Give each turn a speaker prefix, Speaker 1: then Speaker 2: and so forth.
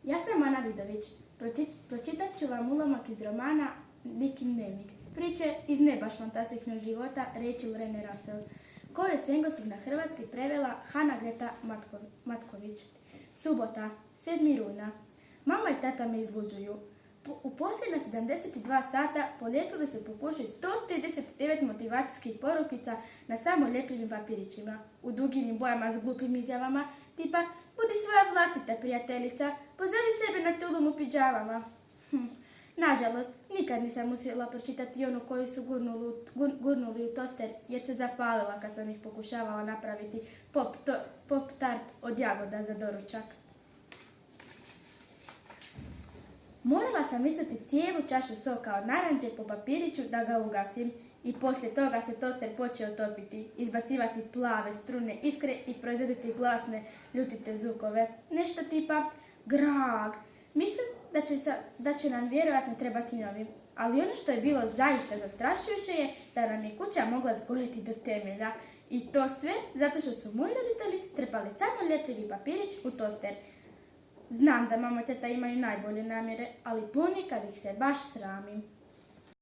Speaker 1: Ja sam Ana Vidović. Pročitat ću vam ulomak iz romana Nikin dnevnik. Priče iz ne baš fantastičnog života Rachel Rene Russell, koju je s engleskog na hrvatski prevela Hana Greta Matković. Subota, 7. rujna. Mama i tata me izluđuju. U posljednja 72 sata polijepili su po kući 139 motivacijskih porukica na samo ljepljivim papirićima, u duginim bojama s glupim izjavama, tipa budi svoja vlastita prijateljica, pozovi sebe na tulum u pidžamama. Nažalost, nikad nisam uspjela pročitati onu koju su gurnuli u toster jer se zapalila kad sam ih pokušavala napraviti pop tart od jagoda za doručak. Morala sam misliti cijelu čašu soka od naranđe po papiriću da ga ugasim i poslije toga se toster počeo topiti, izbacivati plave strune iskre i proizvoditi glasne ljutite zvukove. Nešto tipa grag. Mislim da će nam vjerojatno trebati novi. Ali ono što je bilo zaista zastrašujuće je da nam je kuća mogla zgorjeti do temelja. I to sve zato što su moji roditelji strpali samo ljepljivi papirić u toster. Znam da mama i teta imaju najbolje namjere, ali ponekad ih se baš sramim.